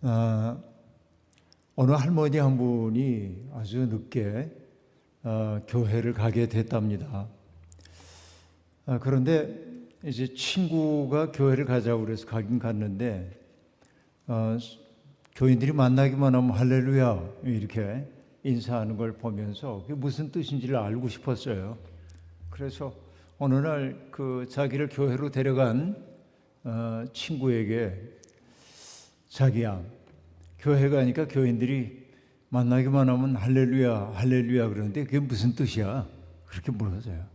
어, 어느 할머니 한 분이 아주 늦게 교회를 가게 됐답니다. 그런데 이제 친구가 교회를 가자고 그래서 가긴 갔는데 교인들이 만나기만 하면 할렐루야 이렇게 인사하는 걸 보면서 그게 무슨 뜻인지를 알고 싶었어요. 그래서 어느 날 그 자기를 교회로 데려간 친구에게 자기야, 교회 가니까 교인들이 만나기만 하면 할렐루야 할렐루야 그러는데 그게 무슨 뜻이야? 그렇게 물었어요.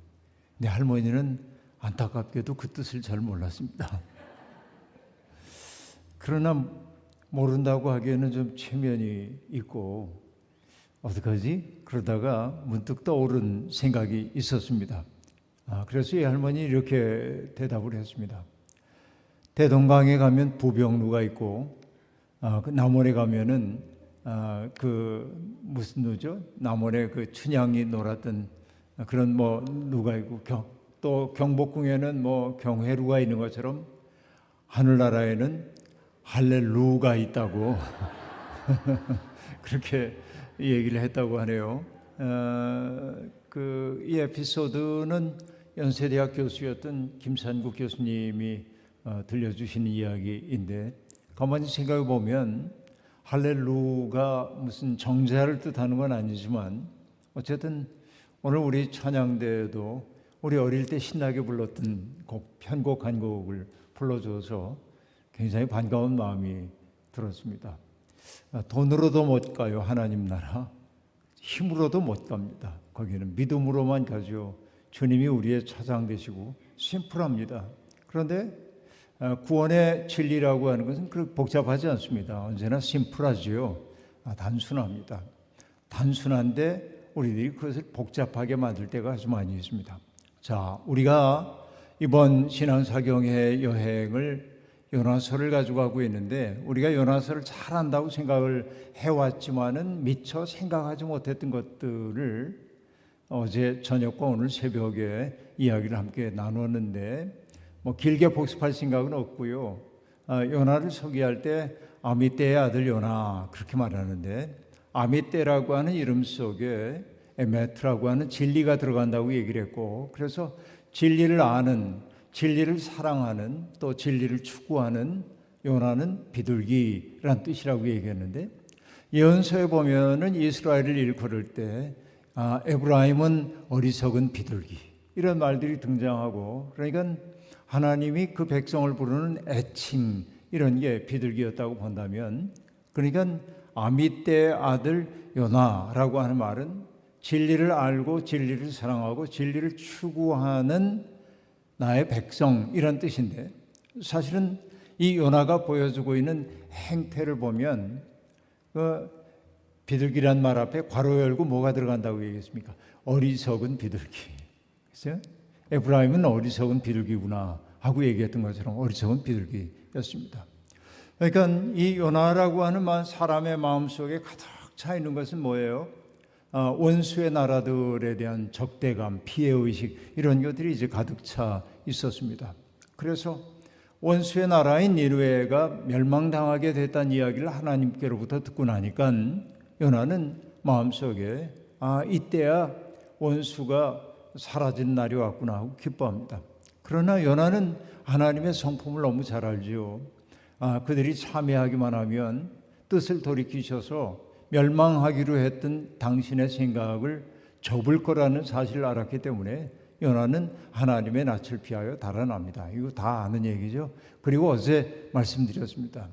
내 할머니는 안타깝게도 그 뜻을 잘 몰랐습니다. 그러나 모른다고 하기에는 좀 체면이 있고 어떡하지? 그러다가 문득 떠오른 생각이 있었습니다. 그래서 이 할머니 이렇게 대답을 했습니다. 대동강에 가면 부병루가 있고 그 남원에 가면은 그 무슨 누죠? 남원에 그 춘향이 놀았던 그런 뭐 누가 있고 또 경복궁에는 뭐 경회루가 있는 것처럼 하늘나라에는 할렐루가 있다고 그렇게 얘기를 했다고 하네요. 이 에피소드는 연세대학 교수였던 김산국 교수님이 들려주신 이야기인데 가만히 생각해 보면 할렐루가 무슨 정자를 뜻하는 건 아니지만 어쨌든 오늘 우리 찬양대에도 우리 어릴 때 신나게 불렀던 편곡 한 곡을 불러줘서 굉장히 반가운 마음이 들었습니다. 돈으로도 못 가요 하나님 나라, 힘으로도 못 갑니다. 거기는 믿음으로만 가죠. 주님이 우리의 차장 되시고 심플합니다. 그런데 구원의 진리라고 하는 것은 그렇게 복잡하지 않습니다. 언제나 심플하지요. 단순합니다. 단순한데 우리들이 그것을 복잡하게 만들 때가 아주 많이 있습니다. 자, 우리가 이번 신앙사경회 여행을 요나서를 가지고 가고 있는데 우리가 요나서를 잘 안다고 생각을 해왔지만은 미처 생각하지 못했던 것들을 어제 저녁과 오늘 새벽에 이야기를 함께 나눴는데 뭐 길게 복습할 생각은 없고요. 요나를 소개할 때 아미떼의 아들 요나 그렇게 말하는데 아미떼라고 하는 이름 속에 에메트라고 하는 진리가 들어간다고 얘기를 했고 그래서 진리를 아는, 진리를 사랑하는, 또 진리를 추구하는 요나는 비둘기란 뜻이라고 얘기했는데 예언서에 보면은 이스라엘을 일컬을 때 에브라임은 어리석은 비둘기 이런 말들이 등장하고 그러니까 하나님이 그 백성을 부르는 애칭 이런 게 비둘기였다고 본다면 그러니까 아미떼의 아들 요나라고 하는 말은 진리를 알고 진리를 사랑하고 진리를 추구하는 나의 백성 이런 뜻인데 사실은 이 요나가 보여주고 있는 행태를 보면 비둘기란 말 앞에 괄호 열고 뭐가 들어간다고 얘기했습니까? 어리석은 비둘기. 그렇죠? 에브라임은 어리석은 비둘기구나 하고 얘기했던 것처럼 어리석은 비둘기였습니다. 그러니까 이 요나라고 하는 사람의 마음속에 가득 차 있는 것은 뭐예요? 원수의 나라들에 대한 적대감, 피해의식 이런 것들이 이제 가득 차 있었습니다. 그래서 원수의 나라인 니느웨가 멸망당하게 됐다는 이야기를 하나님께로부터 듣고 나니까 요나는 마음속에 이때야 원수가 사라진 날이 왔구나 하고 기뻐합니다. 그러나 요나는 하나님의 성품을 너무 잘 알지요. 그들이 참여하기만 하면 뜻을 돌이키셔서 멸망하기로 했던 당신의 생각을 접을 거라는 사실을 알았기 때문에 요나는 하나님의 낯을 피하여 달아납니다. 이거 다 아는 얘기죠. 그리고 어제 말씀드렸습니다.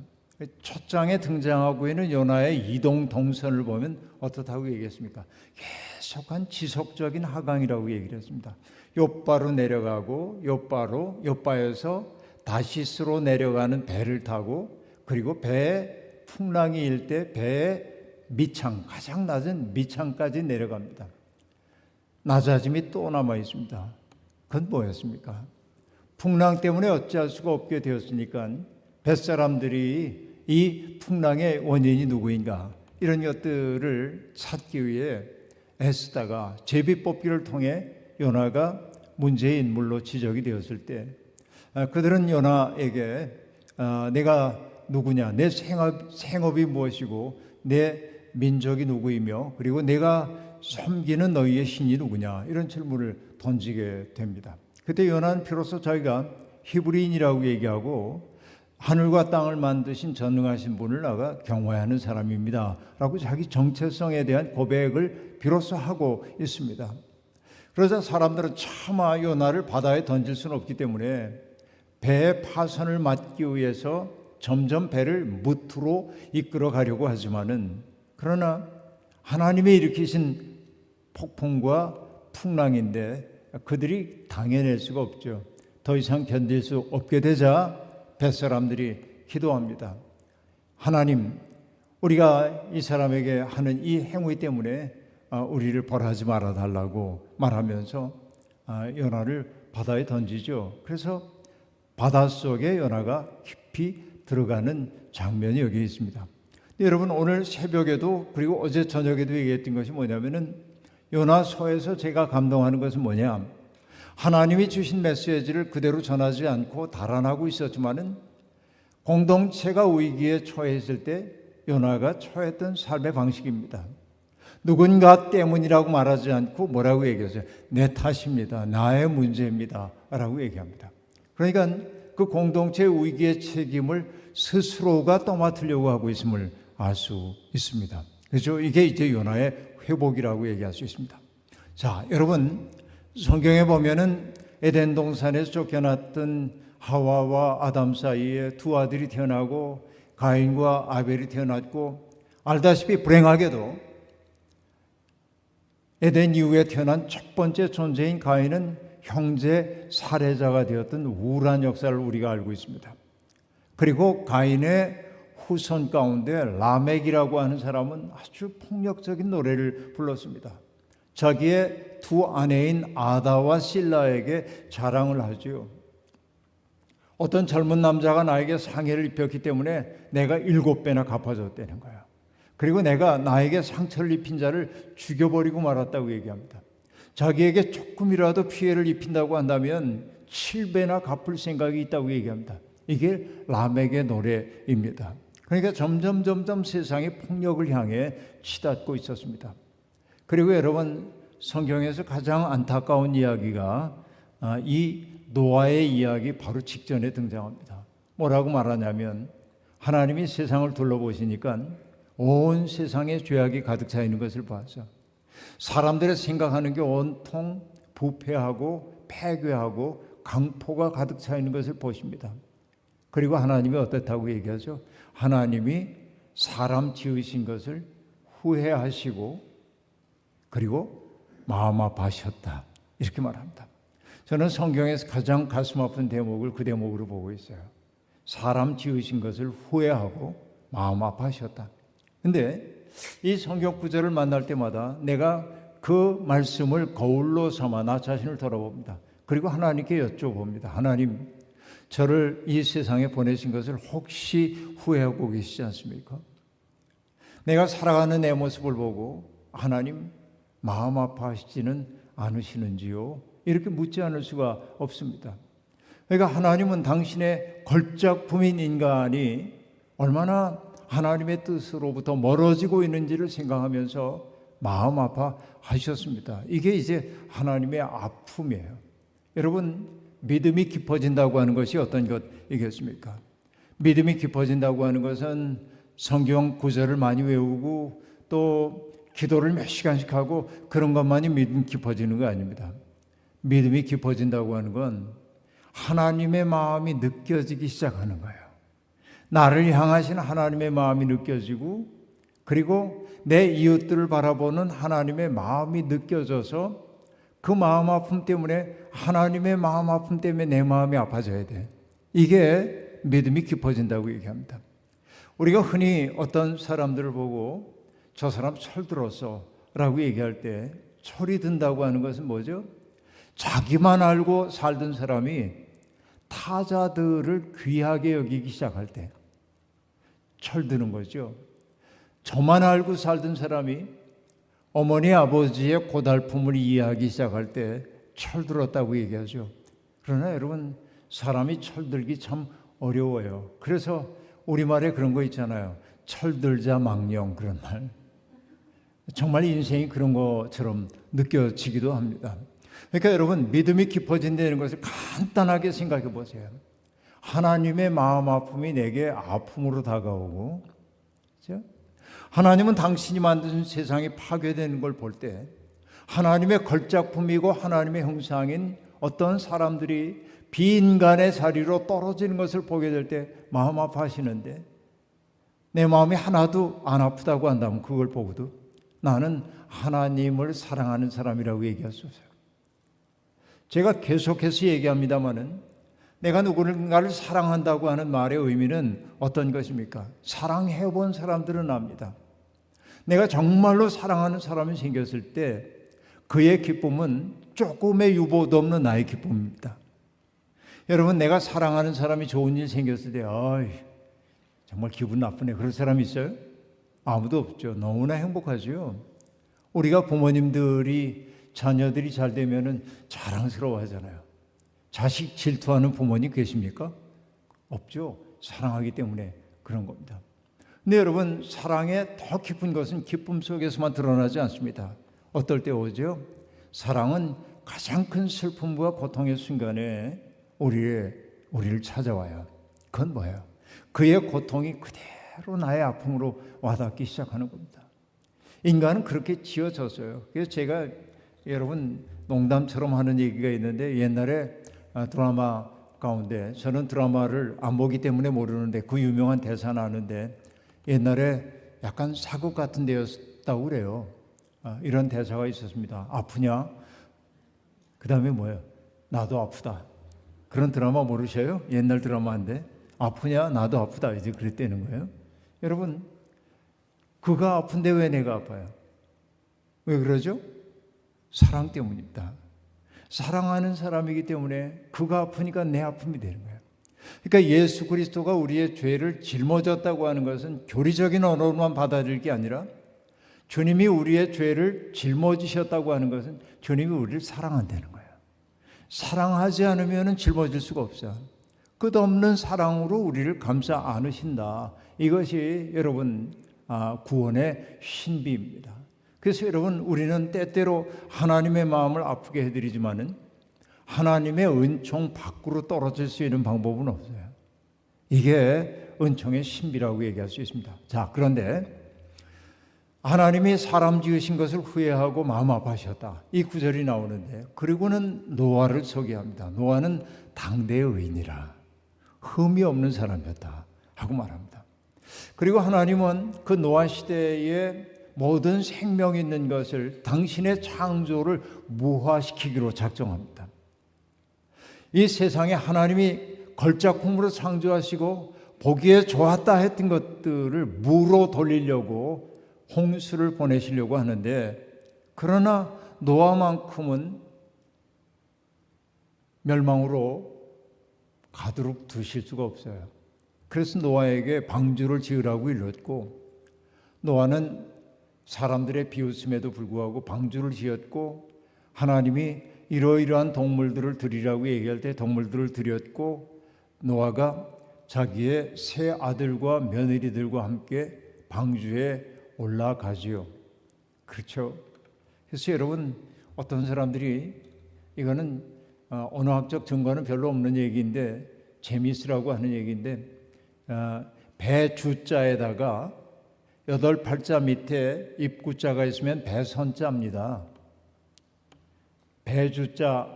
첫 장에 등장하고 있는 요나의 이동 동선을 보면 어떻다고 얘기했습니까? 계속한 지속적인 하강이라고 얘기를 했습니다. 욥바로 내려가고 욥바에서 다시스로 내려가는 배를 타고 그리고 배에 풍랑이 일 때 배의 밑창, 가장 낮은 밑창까지 내려갑니다. 낮아짐이 또 남아 있습니다. 그건 뭐였습니까? 풍랑 때문에 어찌할 수가 없게 되었으니까 뱃사람들이 이 풍랑의 원인이 누구인가 이런 것들을 찾기 위해 애쓰다가 제비뽑기를 통해 요나가 문제의 인물로 지적이 되었을 때 그들은 요나에게 내가 누구냐, 내 생업이 무엇이고 내 민족이 누구이며 그리고 내가 섬기는 너희의 신이 누구냐, 이런 질문을 던지게 됩니다. 그때 요나는 비로소 자기가 히브리인이라고 얘기하고 하늘과 땅을 만드신 전능하신 분을 나가 경외하는 사람입니다 라고 자기 정체성에 대한 고백을 비로소 하고 있습니다. 그러자 사람들은 차마 요나를 바다에 던질 수는 없기 때문에 배의 파선을 막기 위해서 점점 배를 무트로 이끌어 가려고 하지만은, 그러나 하나님이 일으키신 폭풍과 풍랑인데 그들이 당해낼 수가 없죠. 더 이상 견딜 수 없게 되자 뱃사람들이 기도합니다. 하나님, 우리가 이 사람에게 하는 이 행위 때문에 우리를 벌하지 말아 달라고 말하면서 요나를 바다에 던지죠. 그래서 바닷속에 요나가 깊이 들어가는 장면이 여기 있습니다. 여러분, 오늘 새벽에도 그리고 어제 저녁에도 얘기했던 것이 뭐냐면은, 요나서에서 제가 감동하는 것은 뭐냐, 하나님이 주신 메시지를 그대로 전하지 않고 달아나고 있었지만은 공동체가 위기에 처했을 때 요나가 처했던 삶의 방식입니다. 누군가 때문이라고 말하지 않고 뭐라고 얘기하세요? 내 탓입니다, 나의 문제입니다 라고 얘기합니다. 그러니까 그 공동체의 위기의 책임을 스스로가 떠맡으려고 하고 있음을 알 수 있습니다. 그렇죠? 이게 이제 요나의 회복이라고 얘기할 수 있습니다. 자, 여러분, 성경에 보면은 에덴 동산에서 쫓겨났던 하와와 아담 사이에 두 아들이 태어나고 가인과 아벨이 태어났고, 알다시피 불행하게도 에덴 이후에 태어난 첫 번째 존재인 가인은 형제 살해자가 되었던 우울한 역사를 우리가 알고 있습니다. 그리고 가인의 후손 가운데 라멕이라고 하는 사람은 아주 폭력적인 노래를 불렀습니다. 자기의 두 아내인 아다와 실라에게 자랑을 하지요. 어떤 젊은 남자가 나에게 상해를 입혔기 때문에 내가 7배나 갚아줬다는 거야. 그리고 내가 나에게 상처를 입힌 자를 죽여버리고 말았다고 얘기합니다. 자기에게 조금이라도 피해를 입힌다고 한다면 7배나 갚을 생각이 있다고 얘기합니다. 이게 라멕의 노래입니다. 그러니까 점점 세상이 폭력을 향해 치닫고 있었습니다. 그리고 여러분, 성경에서 가장 안타까운 이야기가 이 노아의 이야기 바로 직전에 등장합니다. 뭐라고 말하냐면, 하나님이 세상을 둘러보시니까 온 세상에 죄악이 가득 차 있는 것을 봐서 사람들의 생각하는 게 온통 부패하고 폐괴하고 강포가 가득 차 있는 것을 보십니다. 그리고 하나님이 어떻다고 얘기하죠? 하나님이 사람 지으신 것을 후회하시고 그리고 마음 아파하셨다, 이렇게 말합니다. 저는 성경에서 가장 가슴 아픈 대목을 그 대목으로 보고 있어요. 사람 지으신 것을 후회하고 마음 아파하셨다. 근데 이 성경 구절을 만날 때마다 내가 그 말씀을 거울로 삼아 나 자신을 돌아봅니다. 그리고 하나님께 여쭤봅니다. 하나님, 저를 이 세상에 보내신 것을 혹시 후회하고 계시지 않습니까? 내가 살아가는 내 모습을 보고 하나님, 마음 아파하시지는 않으시는지요? 이렇게 묻지 않을 수가 없습니다. 그러니까 하나님은 당신의 걸작품인 인간이 얼마나 하나님의 뜻으로부터 멀어지고 있는지를 생각하면서 마음 아파하셨습니다. 이게 이제 하나님의 아픔이에요. 여러분, 믿음이 깊어진다고 하는 것이 어떤 것이겠습니까? 믿음이 깊어진다고 하는 것은 성경 구절을 많이 외우고 또 기도를 몇 시간씩 하고 그런 것만이 믿음 깊어지는 거 아닙니다. 믿음이 깊어진다고 하는 건 하나님의 마음이 느껴지기 시작하는 거예요. 나를 향하신 하나님의 마음이 느껴지고, 그리고 내 이웃들을 바라보는 하나님의 마음이 느껴져서 그 마음 아픔 때문에, 하나님의 마음 아픔 때문에 내 마음이 아파져야 돼. 이게 믿음이 깊어진다고 얘기합니다. 우리가 흔히 어떤 사람들을 보고 저 사람 철들었어 라고 얘기할 때 철이 든다고 하는 것은 뭐죠? 자기만 알고 살던 사람이 타자들을 귀하게 여기기 시작할 때 철드는 거죠. 저만 알고 살던 사람이 어머니 아버지의 고달픔을 이해하기 시작할 때 철들었다고 얘기하죠. 그러나 여러분, 사람이 철들기 참 어려워요. 그래서 우리말에 그런 거 있잖아요. 철들자 망령, 그런 말. 정말 인생이 그런 것처럼 느껴지기도 합니다. 그러니까 여러분, 믿음이 깊어진다는 것을 간단하게 생각해 보세요. 하나님의 마음 아픔이 내게 아픔으로 다가오고, 그렇죠? 하나님은 당신이 만드신 세상이 파괴되는 걸 볼 때 하나님의 걸작품이고 하나님의 형상인 어떤 사람들이 비인간의 자리로 떨어지는 것을 보게 될 때 마음 아파하시는데, 내 마음이 하나도 안 아프다고 한다면 그걸 보고도 나는 하나님을 사랑하는 사람이라고 얘기할 수 없어요. 제가 계속해서 얘기합니다마는 내가 누군가를 사랑한다고 하는 말의 의미는 어떤 것입니까? 사랑해본 사람들은 압니다. 내가 정말로 사랑하는 사람이 생겼을 때 그의 기쁨은 조금의 유보도 없는 나의 기쁨입니다. 여러분, 내가 사랑하는 사람이 좋은 일 생겼을 때 정말 기분 나쁘네, 그럴 사람 있어요? 아무도 없죠. 너무나 행복하죠. 우리가 부모님들이 자녀들이 잘 되면은 자랑스러워 하잖아요. 자식 질투하는 부모님 계십니까? 없죠. 사랑하기 때문에 그런 겁니다. 근데 여러분, 사랑의 더 깊은 것은 기쁨 속에서만 드러나지 않습니다. 어떨 때 오죠? 사랑은 가장 큰 슬픔과 고통의 순간에 우리를 찾아와요. 그건 뭐예요? 그의 고통이 그대로 나의 아픔으로 와닿기 시작하는 겁니다. 인간은 그렇게 지어졌어요. 그래서 제가 여러분 농담처럼 하는 얘기가 있는데, 옛날에 드라마 가운데, 저는 드라마를 안 보기 때문에 모르는데 그 유명한 대사는 아는데, 옛날에 약간 사극 같은 데였다고 그래요. 이런 대사가 있었습니다. 아프냐? 그 다음에 뭐예요? 나도 아프다. 그런 드라마 모르셔요? 옛날 드라마인데 아프냐? 나도 아프다. 이제 그랬다는 거예요. 여러분, 그가 아픈데 왜 내가 아파요? 왜 그러죠? 사랑 때문입니다. 사랑하는 사람이기 때문에 그가 아프니까 내 아픔이 되는 거예요. 그러니까 예수 그리스도가 우리의 죄를 짊어졌다고 하는 것은 교리적인 언어로만 받아들일 게 아니라, 주님이 우리의 죄를 짊어지셨다고 하는 것은 주님이 우리를 사랑한다는 거예요. 사랑하지 않으면 짊어질 수가 없어요. 끝없는 사랑으로 우리를 감싸 안으신다. 이것이 여러분 구원의 신비입니다. 그래서 여러분, 우리는 때때로 하나님의 마음을 아프게 해드리지만은 하나님의 은총 밖으로 떨어질 수 있는 방법은 없어요. 이게 은총의 신비라고 얘기할 수 있습니다. 자, 그런데 하나님이 사람 지으신 것을 후회하고 마음 아파하셨다, 이 구절이 나오는데, 그리고는 노아를 소개합니다. 노아는 당대의 의인이라 흠이 없는 사람이었다 하고 말합니다. 그리고 하나님은 그 노아 시대에 모든 생명 있는 것을 당신의 창조를 무화시키기로 작정합니다. 이 세상에 하나님이 걸작품으로 창조하시고 보기에 좋았다 했던 것들을 무로 돌리려고 홍수를 보내시려고 하는데, 그러나 노아만큼은 멸망으로 가도록 두실 수가 없어요. 그래서 노아에게 방주를 지으라고 일렀고, 노아는 사람들의 비웃음에도 불구하고 방주를 지었고, 하나님이 이러이러한 동물들을 드리라고 얘기할 때 동물들을 드렸고, 노아가 자기의 세 아들과 며느리들과 함께 방주에 올라가지요. 그렇죠? 그래서 여러분, 어떤 사람들이 이거는 언어학적 증거는 별로 없는 얘기인데 재미있으라고 하는 얘기인데, 배주자에다가 8팔자 밑에 입구자가 있으면 배선자입니다. 배주자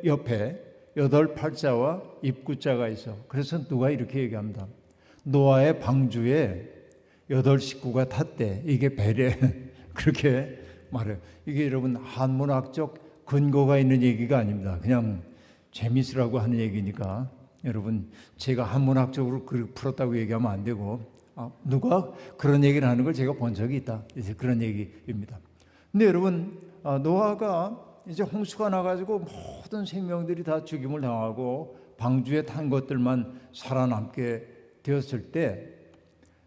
옆에 8팔자와 입구자가 있어. 그래서 누가 이렇게 얘기합니다. 노아의 방주에 8식구가 탔대. 이게 배래. 그렇게 말해요. 이게 여러분 한문학적 근거가 있는 얘기가 아닙니다. 그냥 재미있으라고 하는 얘기니까 여러분, 제가 한문학적으로 풀었다고 얘기하면 안 되고, 누가 그런 얘기를 하는 걸 제가 본 적이 있다, 이제 그런 얘기입니다. 근데 여러분, 노아가 이제 홍수가 나가지고 모든 생명들이 다 죽임을 당하고 방주에 탄 것들만 살아남게 되었을 때,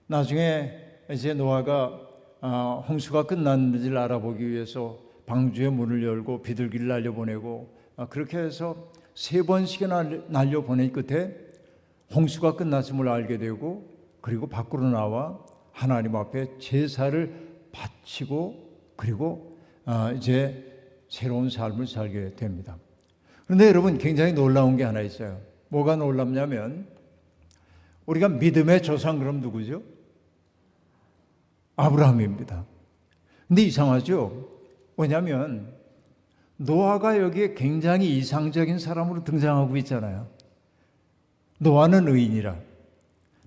나중에 이제 노아가 홍수가 끝났는지를 알아보기 위해서 방주의 문을 열고 비둘기를 날려보내고, 그렇게 해서 3번씩이나 날려보낸 끝에 홍수가 끝났음을 알게 되고 그리고 밖으로 나와 하나님 앞에 제사를 바치고 그리고 이제 새로운 삶을 살게 됩니다. 그런데 여러분 굉장히 놀라운 게 하나 있어요. 뭐가 놀랍냐면 우리가 믿음의 조상 그럼 누구죠? 아브라함입니다. 근데 이상하죠? 왜냐하면 노아가 여기에 굉장히 이상적인 사람으로 등장하고 있잖아요. 노아는 의인이라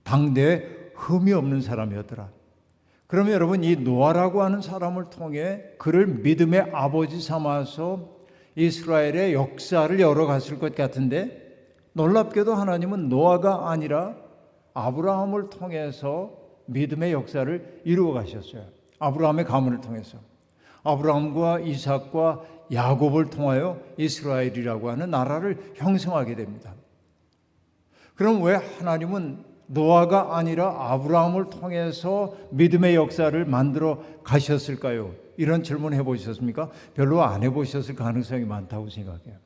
당대에 흠이 없는 사람이었더라. 그러면 여러분 이 노아라고 하는 사람을 통해 그를 믿음의 아버지 삼아서 이스라엘의 역사를 열어갔을 것 같은데 놀랍게도 하나님은 노아가 아니라 아브라함을 통해서 믿음의 역사를 이루어 가셨어요. 아브라함의 가문을 통해서 아브라함과 이삭과 야곱을 통하여 이스라엘이라고 하는 나라를 형성하게 됩니다. 그럼 왜 하나님은 노아가 아니라 아브라함을 통해서 믿음의 역사를 만들어 가셨을까요? 이런 질문 해보셨습니까? 별로 안 해보셨을 가능성이 많다고 생각해요.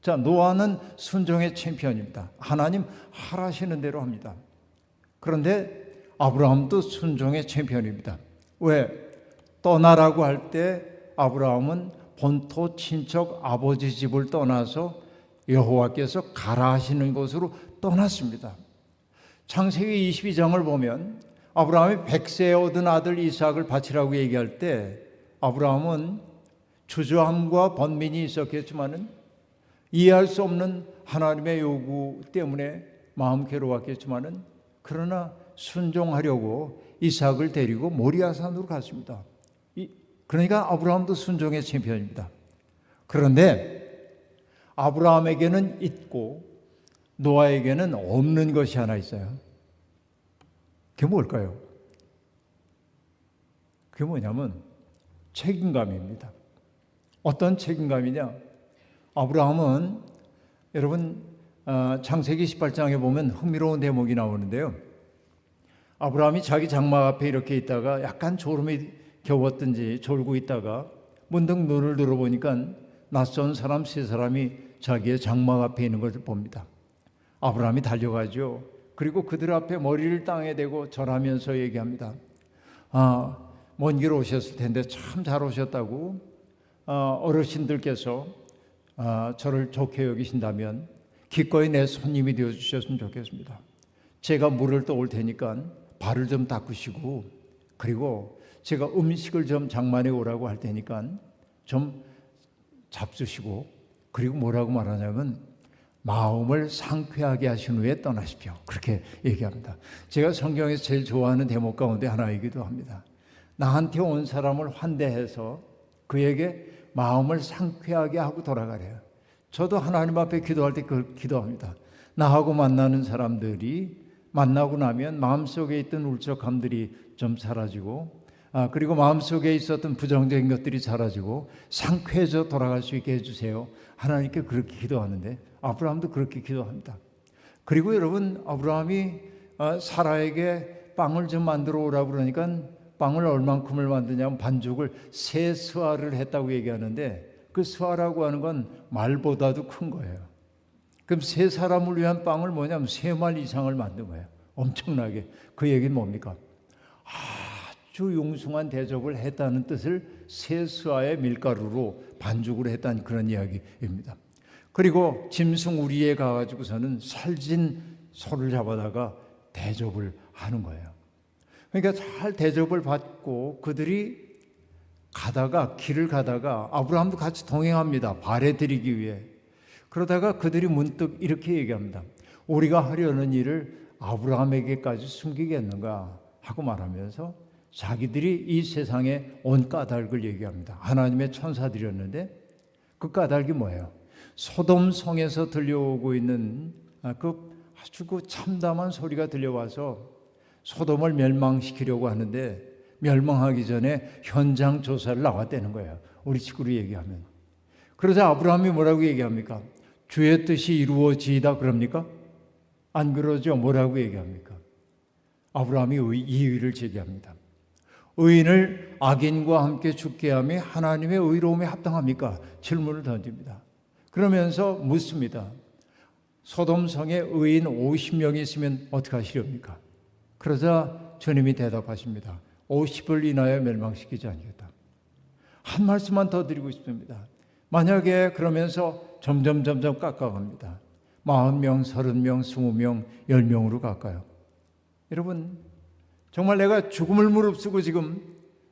자, 노아는 순종의 챔피언입니다. 하나님 하라시는 대로 합니다. 그런데 아브라함도 순종의 챔피언입니다. 왜? 떠나라고 할 때 아브라함은 본토 친척 아버지 집을 떠나서 여호와께서 가라 하시는 곳으로 떠났습니다. 창세기 22장을 보면 아브라함이 100세에 얻은 아들 이삭을 바치라고 얘기할 때 아브라함은 주저함과 번민이 있었겠지만은 이해할 수 없는 하나님의 요구 때문에 마음 괴로웠겠지만은 그러나 순종하려고 이삭을 데리고 모리아산으로 갔습니다. 그러니까 아브라함도 순종의 챔피언입니다. 그런데 아브라함에게는 있고 노아에게는 없는 것이 하나 있어요. 그게 뭘까요? 그게 뭐냐면 책임감입니다. 어떤 책임감이냐? 아브라함은 여러분 창세기 18장에 보면 흥미로운 대목이 나오는데요. 아브라함이 자기 장막 앞에 이렇게 있다가 약간 졸음이 겨웠든지 졸고 있다가 문득 눈을 들어보니까 낯선 사람 세 사람이 자기의 장막 앞에 있는 것을 봅니다. 아브라함이 달려가죠. 그리고 그들 앞에 머리를 땅에 대고 절하면서 얘기합니다. 먼 길 오셨을 텐데 참 잘 오셨다고 어르신들께서 저를 좋게 여기신다면 기꺼이 내 손님이 되어주셨으면 좋겠습니다. 제가 물을 떠올 테니까 발을 좀 닦으시고 그리고 제가 음식을 좀 장만해 오라고 할 테니까 좀 잡수시고 그리고 뭐라고 말하냐면 마음을 상쾌하게 하신 후에 떠나십시오. 그렇게 얘기합니다. 제가 성경에서 제일 좋아하는 대목 가운데 하나이기도 합니다. 나한테 온 사람을 환대해서 그에게 마음을 상쾌하게 하고 돌아가래요. 저도 하나님 앞에 기도할 때 그걸 기도합니다. 나하고 만나는 사람들이 만나고 나면 마음속에 있던 울적함들이 좀 사라지고 그리고 마음속에 있었던 부정적인 것들이 사라지고 상쾌해져 돌아갈 수 있게 해주세요. 하나님께 그렇게 기도하는데 아브라함도 그렇게 기도합니다. 그리고 여러분 아브라함이 사라에게 빵을 좀 만들어 오라고 그러니까 빵을 얼만큼을 만드냐면 반죽을 3스와를 했다고 얘기하는데 그 스와라고 하는 건 말보다도 큰 거예요. 그럼 3사람을 위한 빵을 뭐냐면 3말 이상을 만든 거예요. 엄청나게. 그 얘기는 뭡니까? 아주 융숭한 대접을 했다는 뜻을 3스와의 밀가루로 반죽을 했다는 그런 이야기입니다. 그리고 짐승 우리에 가가지고서는 살진 소를 잡아다가 대접을 하는 거예요. 그러니까 잘 대접을 받고 그들이 길을 가다가 아브라함도 같이 동행합니다. 발에 드리기 위해. 그러다가 그들이 문득 이렇게 얘기합니다. 우리가 하려는 일을 아브라함에게까지 숨기겠는가 하고 말하면서 자기들이 이 세상에 온 까닭을 얘기합니다. 하나님의 천사들이었는데 그 까닭이 뭐예요? 소돔 성에서 들려오고 있는 그 아주 그 참담한 소리가 들려와서 소돔을 멸망시키려고 하는데 멸망하기 전에 현장 조사를 나왔다는 거예요. 우리 식구로 얘기하면. 그러자 아브라함이 뭐라고 얘기합니까? 주의 뜻이 이루어지이다 그럽니까? 안 그러죠? 뭐라고 얘기합니까? 아브라함이 이의를 제기합니다. 의인을 악인과 함께 죽게 함이 하나님의 의로움에 합당합니까? 질문을 던집니다. 그러면서 묻습니다. 소돔성에 의인 50명이 있으면 어떻게 하시렵니까? 그러자 주님이 대답하십니다. 50을 인하여 멸망시키지 않겠다. 한 말씀만 더 드리고 싶습니다. 만약에 그러면서 점점 깎아갑니다. 40명, 30명, 20명, 10명으로 갈까요? 여러분, 정말 내가 죽음을 무릅쓰고 지금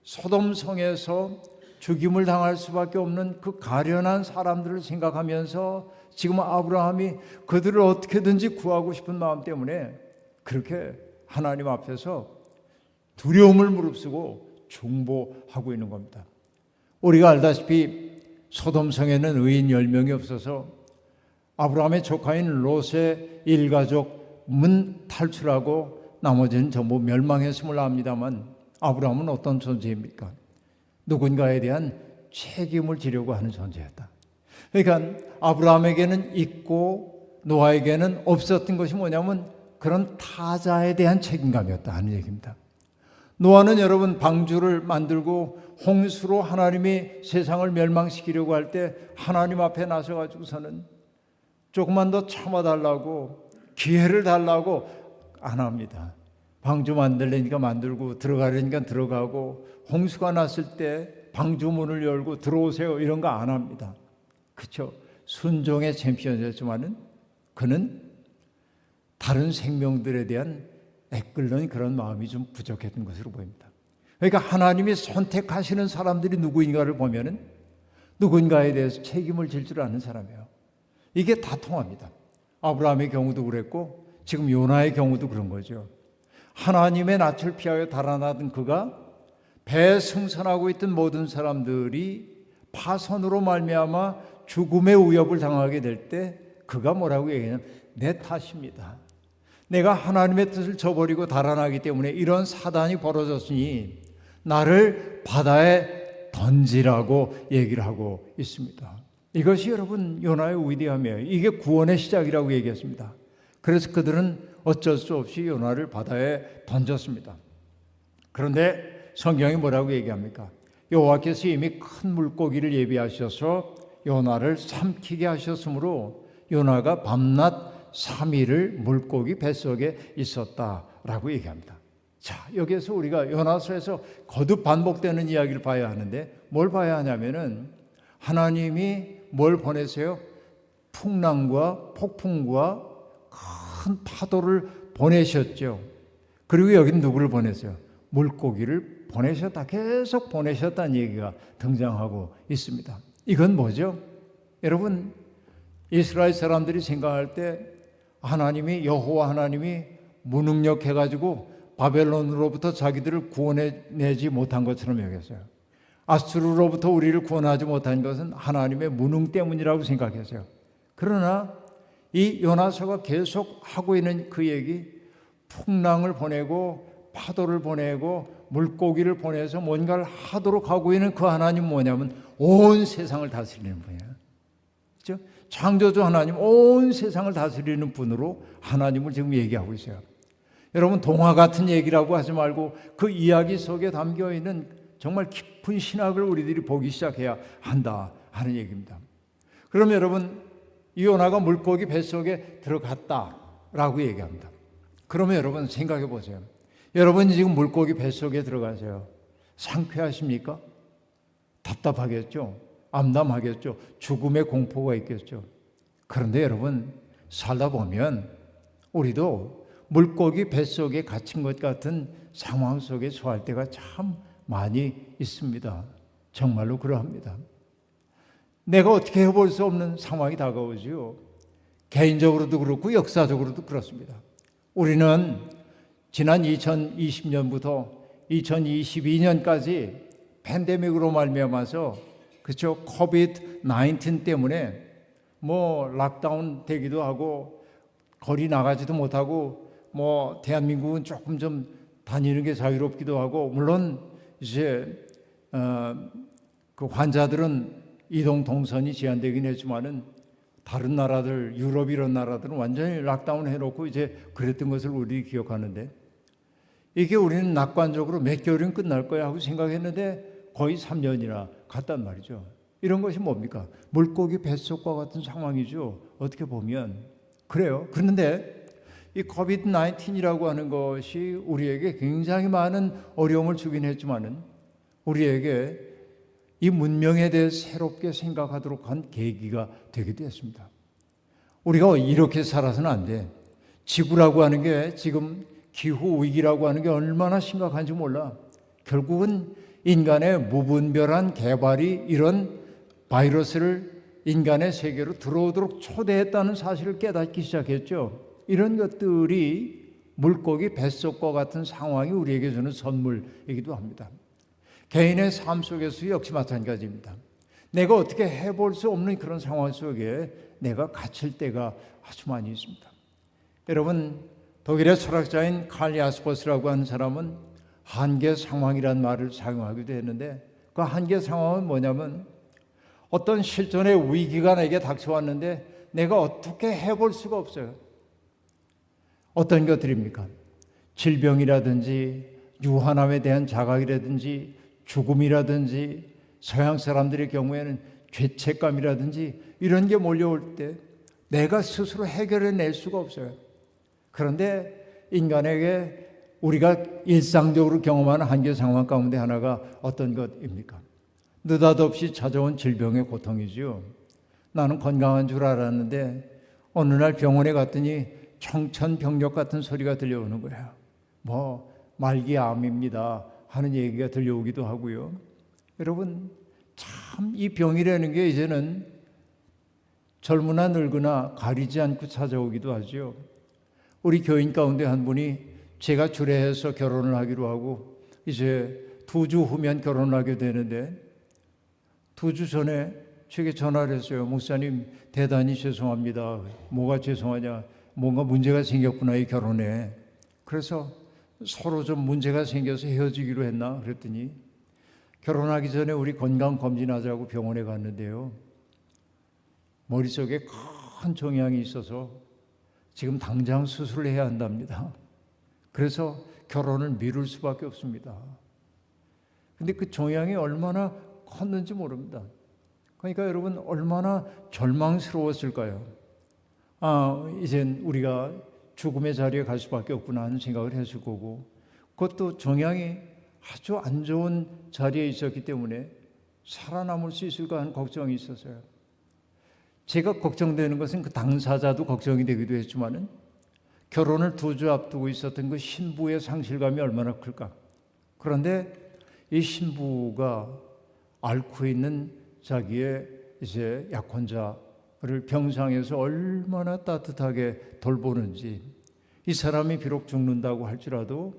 소돔성에서 죽임을 당할 수밖에 없는 그 가련한 사람들을 생각하면서 지금 아브라함이 그들을 어떻게든지 구하고 싶은 마음 때문에 그렇게 하나님 앞에서 두려움을 무릅쓰고 중보하고 있는 겁니다. 우리가 알다시피 소돔성에는 의인 10명이 없어서 아브라함의 조카인 롯의 일가족은 탈출하고 나머지는 전부 멸망했음을 압니다만 아브라함은 어떤 존재입니까? 누군가에 대한 책임을 지려고 하는 존재였다. 그러니까 아브라함에게는 있고 노아에게는 없었던 것이 뭐냐면 그런 타자에 대한 책임감이었다 하는 얘기입니다. 노아는 여러분 방주를 만들고 홍수로 하나님이 세상을 멸망시키려고 할 때 하나님 앞에 나서가지고서는 조금만 더 참아달라고 기회를 달라고 안 합니다. 방주 만들려니까 만들고 들어가려니까 들어가고 홍수가 났을 때 방주문을 열고 들어오세요 이런 거 안 합니다. 그렇죠? 순종의 챔피언이었지만은 그는 다른 생명들에 대한 애끓는 그런 마음이 좀 부족했던 것으로 보입니다. 그러니까 하나님이 선택하시는 사람들이 누구인가를 보면은 누군가에 대해서 책임을 질 줄 아는 사람이에요. 이게 다 통합니다. 아브라함의 경우도 그랬고 지금 요나의 경우도 그런 거죠. 하나님의 낯을 피하여 달아나던 그가 배에 승선하고 있던 모든 사람들이 파선으로 말미암아 죽음의 위협을 당하게 될 때 그가 뭐라고 얘기하냐면 내 탓입니다. 내가 하나님의 뜻을 저버리고 달아나기 때문에 이런 사단이 벌어졌으니 나를 바다에 던지라고 얘기를 하고 있습니다. 이것이 여러분 요나의 위대함이에요. 이게 구원의 시작이라고 얘기했습니다. 그래서 그들은 어쩔 수 없이 요나를 바다에 던졌습니다. 그런데 성경이 뭐라고 얘기합니까? 여호와께서 이미 큰 물고기를 예비하셔서 요나를 삼키게 하셨으므로 요나가 밤낮 3일을 물고기 뱃속에 있었다라고 얘기합니다. 자, 여기에서 우리가 요나서에서 거듭 반복되는 이야기를 봐야 하는데 뭘 봐야 하냐면은 하나님이 뭘 보내세요? 풍랑과 폭풍과 큰 파도를 보내셨죠. 그리고 여기는 누구를 보내세요? 물고기를 보내셨다. 계속 보내셨다는 얘기가 등장하고 있습니다. 이건 뭐죠? 여러분, 이스라엘 사람들이 생각할 때 하나님이 여호와 하나님이 무능력해가지고 바벨론으로부터 자기들을 구원해내지 못한 것처럼 여겼어요. 아수르로부터 우리를 구원하지 못한 것은 하나님의 무능 때문이라고 생각했어요. 그러나 이 요나서가 계속 하고 있는 그 얘기, 풍랑을 보내고 파도를 보내고 물고기를 보내서 뭔가를 하도록 하고 있는 그 하나님 뭐냐면 온 세상을 다스리는 분이에요. 그렇죠? 창조주 하나님, 온 세상을 다스리는 분으로 하나님을 지금 얘기하고 있어요. 여러분, 동화 같은 얘기라고 하지 말고 그 이야기 속에 담겨있는 정말 깊은 신학을 우리들이 보기 시작해야 한다 하는 얘기입니다. 그럼 여러분, 이 요나가 물고기 뱃속에 들어갔다라고 얘기합니다. 그러면 여러분 생각해 보세요. 여러분이 지금 물고기 뱃속에 들어가세요. 상쾌하십니까? 답답하겠죠? 암담하겠죠? 죽음의 공포가 있겠죠? 그런데 여러분, 살다 보면 우리도 물고기 뱃속에 갇힌 것 같은 상황 속에 처할 때가 참 많이 있습니다. 정말로 그러합니다. 내가 어떻게 해볼 수 없는 상황이 다가오지요. 개인적으로도 그렇고 역사적으로도 그렇습니다. 우리는 지난 2020년부터 2022년까지 팬데믹으로 말미암아서 그렇죠. 코비드-19 때문에 뭐 락다운 되기도 하고 거리 나가지도 못하고 뭐 대한민국은 조금 좀 다니는 게 자유롭기도 하고 물론 이제 그 환자들은 이동 동선이 제한되긴 했지만은 다른 나라들 유럽 이런 나라들은 완전히 락다운 해놓고 이제 그랬던 것을 우리 기억하는데 이게 우리는 낙관적으로 몇 개월이면 끝날 거야 하고 생각했는데 거의 3년이나 갔단 말이죠. 이런 것이 뭡니까? 물고기 뱃속과 같은 상황이죠. 어떻게 보면 그래요. 그런데 이 코비드 19이라고 하는 것이 우리에게 굉장히 많은 어려움을 주긴 했지만은 우리에게 이 문명에 대해 새롭게 생각하도록 한 계기가 되기도 했습니다. 우리가 이렇게 살아서는 안 돼. 지구라고 하는 게 지금 기후 위기라고 하는 게 얼마나 심각한지 몰라. 결국은 인간의 무분별한 개발이 이런 바이러스를 인간의 세계로 들어오도록 초대했다는 사실을 깨닫기 시작했죠. 이런 것들이 물고기 뱃속과 같은 상황이 우리에게 주는 선물이기도 합니다. 개인의 삶 속에서 역시 마찬가지입니다. 내가 어떻게 해볼 수 없는 그런 상황 속에 내가 갇힐 때가 아주 많이 있습니다. 여러분, 독일의 철학자인 칼 야스퍼스라고 하는 사람은 한계 상황이라는 말을 사용하기도 했는데 그 한계 상황은 뭐냐면 어떤 실존의 위기가 내게 닥쳐왔는데 내가 어떻게 해볼 수가 없어요. 어떤 것들입니까? 질병이라든지 유한함에 대한 자각이라든지 죽음이라든지 서양 사람들의 경우에는 죄책감이라든지 이런 게 몰려올 때 내가 스스로 해결해낼 수가 없어요. 그런데 인간에게 우리가 일상적으로 경험하는 한계 상황 가운데 하나가 어떤 것입니까? 느닷없이 찾아온 질병의 고통이지요. 나는 건강한 줄 알았는데 어느 날 병원에 갔더니 청천벽력 같은 소리가 들려오는 거야. 말기암입니다 하는 얘기가 들려오기도 하고요. 여러분, 참 이 병이라는 게 이제는 젊으나 늙으나 가리지 않고 찾아오기도 하죠. 우리 교인 가운데 한 분이 제가 주례해서 결혼을 하기로 하고 이제 2주 후면 결혼을 하게 되는데 2주 전에 제게 전화를 했어요. 목사님, 대단히 죄송합니다. 뭐가 죄송하냐? 뭔가 문제가 생겼구나, 이 결혼에. 그래서 서로 좀 문제가 생겨서 헤어지기로 했나? 그랬더니 결혼하기 전에 우리 건강검진하자고 병원에 갔는데요. 머릿속에 큰 종양이 있어서 지금 당장 수술을 해야 한답니다. 그래서 결혼을 미룰 수밖에 없습니다. 근데 그 종양이 얼마나 컸는지 모릅니다. 그러니까 여러분, 얼마나 절망스러웠을까요? 이젠 우리가 죽음의 자리에 갈 수밖에 없구나 하는 생각을 했을 거고, 그것도 종양이 아주 안 좋은 자리에 있었기 때문에 살아남을 수 있을까 하는 걱정이 있었어요. 제가 걱정되는 것은 그 당사자도 걱정이 되기도 했지만은 결혼을 2주 앞두고 있었던 그 신부의 상실감이 얼마나 클까. 그런데 이 신부가 앓고 있는 자기의 이제 약혼자를 병상에서 얼마나 따뜻하게 돌보는지, 이 사람이 비록 죽는다고 할지라도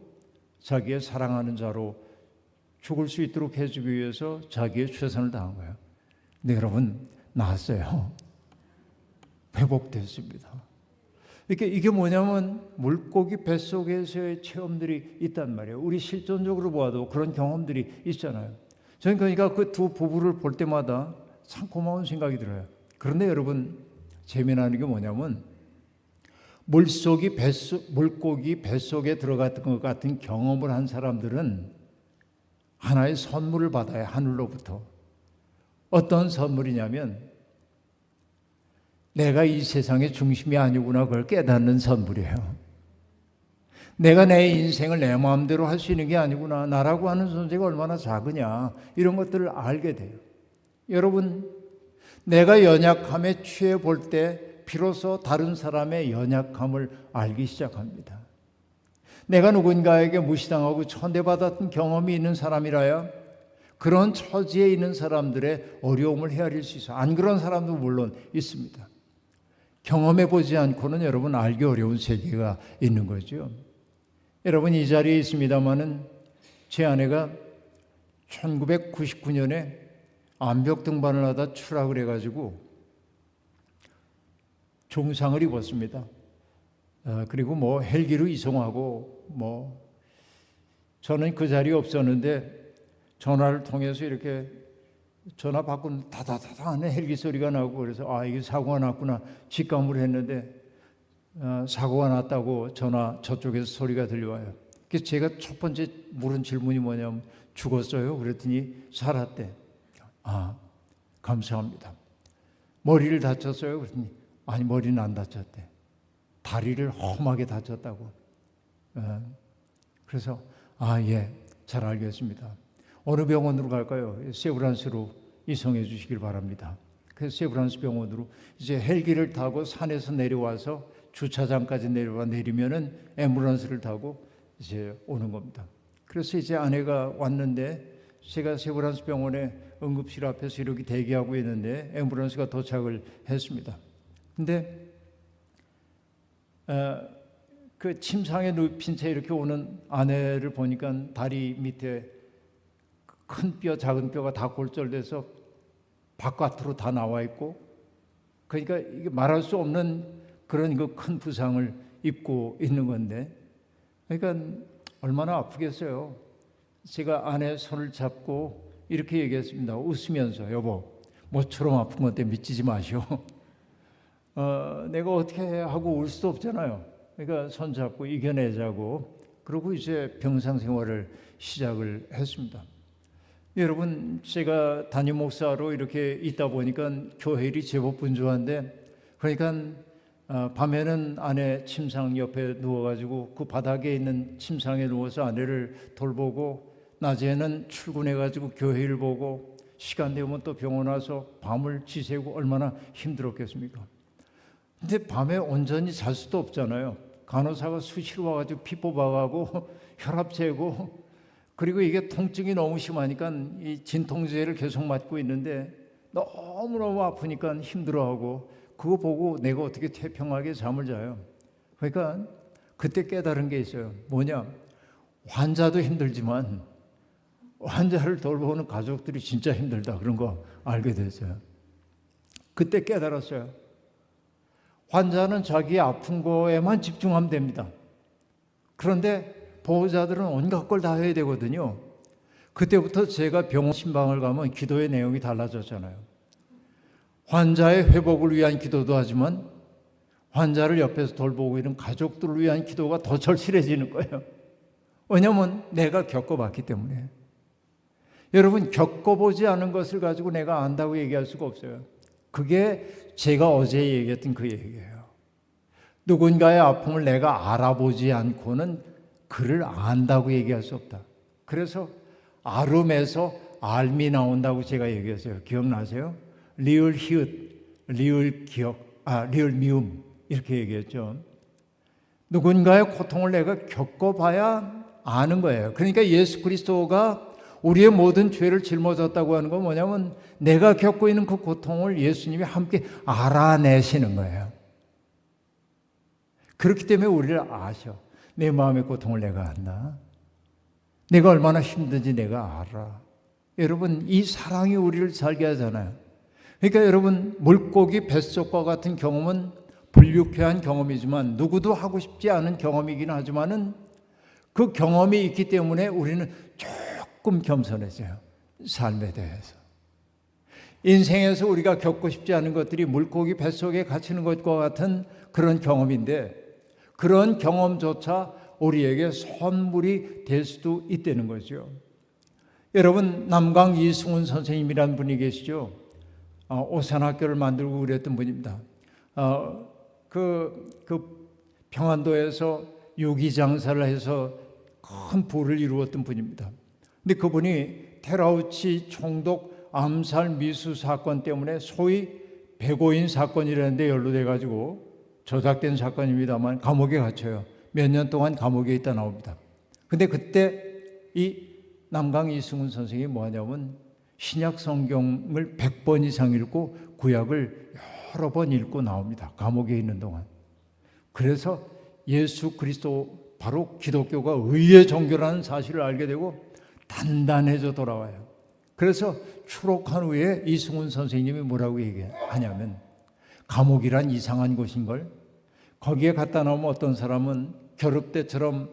자기의 사랑하는 자로 죽을 수 있도록 해주기 위해서 자기의 최선을 다한 거예요. 근데 여러분, 나았어요. 회복됐습니다. 이게 뭐냐면 물고기 뱃속에서의 체험들이 있단 말이에요. 우리 실존적으로 보아도 그런 경험들이 있잖아요. 저는 그러니까 그 두 부부를 볼 때마다 참 고마운 생각이 들어요. 그런데 여러분, 재미나는 게 뭐냐면 물고기 뱃속에 들어갔던 것 같은 경험을 한 사람들은 하나의 선물을 받아요. 하늘로부터. 어떤 선물이냐면 내가 이 세상의 중심이 아니구나, 그걸 깨닫는 선물이에요. 내가 내 인생을 내 마음대로 할 수 있는 게 아니구나, 나라고 하는 존재가 얼마나 작으냐, 이런 것들을 알게 돼요. 여러분, 내가 연약함에 취해 볼 때 비로소 다른 사람의 연약함을 알기 시작합니다. 내가 누군가에게 무시당하고 천대받았던 경험이 있는 사람이라야 그런 처지에 있는 사람들의 어려움을 헤아릴 수 있어요. 안 그런 사람도 물론 있습니다. 경험해 보지 않고는 여러분 알기 어려운 세계가 있는 거죠. 여러분, 이 자리에 있습니다마는 제 아내가 1999년에 암벽 등반을 하다 추락을 해가지고 중상을 입었습니다. 그리고 헬기로 이송하고 저는 그 자리에 없었는데 전화를 통해서 이렇게 전화 받고 다다다다 하는 헬기 소리가 나고, 그래서 이게 사고가 났구나 직감을 했는데 사고가 났다고 저쪽에서 소리가 들려와요. 그래서 제가 첫 번째 물은 질문이 뭐냐면 죽었어요? 그랬더니 살았대. 감사합니다. 머리를 다쳤어요? 그랬더니 아니, 머리는 안 다쳤대. 다리를 험하게 다쳤다고. 그래서 잘 알겠습니다. 어느 병원으로 갈까요? 세브란스로 이송해 주시길 바랍니다. 그래서 세브란스 병원으로 이제 헬기를 타고 산에서 내려와서 주차장까지 내리면은 앰뷸런스를 타고 이제 오는 겁니다. 그래서 이제 아내가 왔는데 제가 세브란스 병원에 응급실 앞에서 이렇게 대기하고 있는데 앰뷸런스가 도착을 했습니다. 근데 그 침상에 눕힌 채 이렇게 오는 아내를 보니까 다리 밑에 큰 뼈, 작은 뼈가 다 골절돼서 바깥으로 다 나와 있고, 그러니까 이게 말할 수 없는 그런 그 큰 부상을 입고 있는 건데, 그러니까 얼마나 아프겠어요. 제가 아내 손을 잡고 이렇게 얘기했습니다. 웃으면서, 여보, 모처럼 아픈 건데 미치지 마시오. 내가 어떻게 하고 울 수도 없잖아요. 그러니까 손 잡고 이겨내자고. 그러고 이제 병상 생활을 시작을 했습니다. 여러분, 제가 담임 목사로 이렇게 있다 보니까 교회 일이 제법 분주한데, 그러니까 밤에는 아내 침상 옆에 누워가지고 그 바닥에 있는 침상에 누워서 아내를 돌보고, 낮에는 출근해가지고 교회 일 보고, 시간 되면 또 병원 와서 밤을 지새고 얼마나 힘들었겠습니까? 근데 밤에 온전히 잘 수도 없잖아요. 간호사가 수시로 와가지고 피 뽑아가고 혈압 재고, 그리고 이게 통증이 너무 심하니까 이 진통제를 계속 맞고 있는데 너무너무 아프니까 힘들어하고, 그거 보고 내가 어떻게 태평하게 잠을 자요. 그러니까 그때 깨달은 게 있어요. 뭐냐? 환자도 힘들지만 환자를 돌보는 가족들이 진짜 힘들다, 그런 거 알게 됐어요. 그때 깨달았어요. 환자는 자기 아픈 거에만 집중하면 됩니다. 그런데 보호자들은 온갖 걸 다 해야 되거든요. 그때부터 제가 병원 신방을 가면 기도의 내용이 달라졌잖아요. 환자의 회복을 위한 기도도 하지만 환자를 옆에서 돌보고 있는 가족들을 위한 기도가 더 절실해지는 거예요. 왜냐하면 내가 겪어봤기 때문에. 여러분, 겪어보지 않은 것을 가지고 내가 안다고 얘기할 수가 없어요. 그게 제가 어제 얘기했던 그 얘기예요. 누군가의 아픔을 내가 알아보지 않고는 그를 안다고 얘기할 수 없다. 그래서 아름에서 알미 나온다고 제가 얘기했어요. 기억나세요? 리을 히읗, 리을 기억, 리을 미음, 이렇게 얘기했죠. 누군가의 고통을 내가 겪어봐야 아는 거예요. 그러니까 예수 그리스도가 우리의 모든 죄를 짊어졌다고 하는 건 뭐냐면 내가 겪고 있는 그 고통을 예수님이 함께 알아내시는 거예요. 그렇기 때문에 우리를 아셔. 내 마음의 고통을 내가 안다. 내가 얼마나 힘든지 내가 알아. 여러분, 이 사랑이 우리를 살게 하잖아요. 그러니까 여러분, 물고기 뱃속과 같은 경험은 불유쾌한 경험이지만 누구도 하고 싶지 않은 경험이긴 하지만은 그 경험이 있기 때문에 우리는 조금 겸손해져요. 삶에 대해서. 인생에서 우리가 겪고 싶지 않은 것들이 물고기 뱃속에 갇히는 것과 같은 그런 경험인데, 그런 경험조차 우리에게 선물이 될 수도 있다는 거죠. 여러분, 남강 이승훈 선생님이라는 분이 계시죠. 오산학교를 만들고 그랬던 분입니다. 평안도에서 유기장사를 해서 큰 부를 이루었던 분입니다. 근데 그분이 테라우치 총독 암살 미수 사건 때문에 소위 백오인 사건이라는 데 연루돼 가지고, 조작된 사건입니다만 감옥에 갇혀요. 몇 년 동안 감옥에 있다 나옵니다. 근데 그때 이 남강 이승훈 선생이 뭐하냐면 신약 성경을 100번 이상 읽고 구약을 여러 번 읽고 나옵니다. 감옥에 있는 동안. 그래서 예수 그리스도, 바로 기독교가 의의 종교라는 사실을 알게 되고 단단해져 돌아와요. 그래서 추록한 후에 이승훈 선생님이 뭐라고 얘기하냐면, 감옥이란 이상한 곳인걸. 거기에 갔다 나오면 어떤 사람은 겨릅대처럼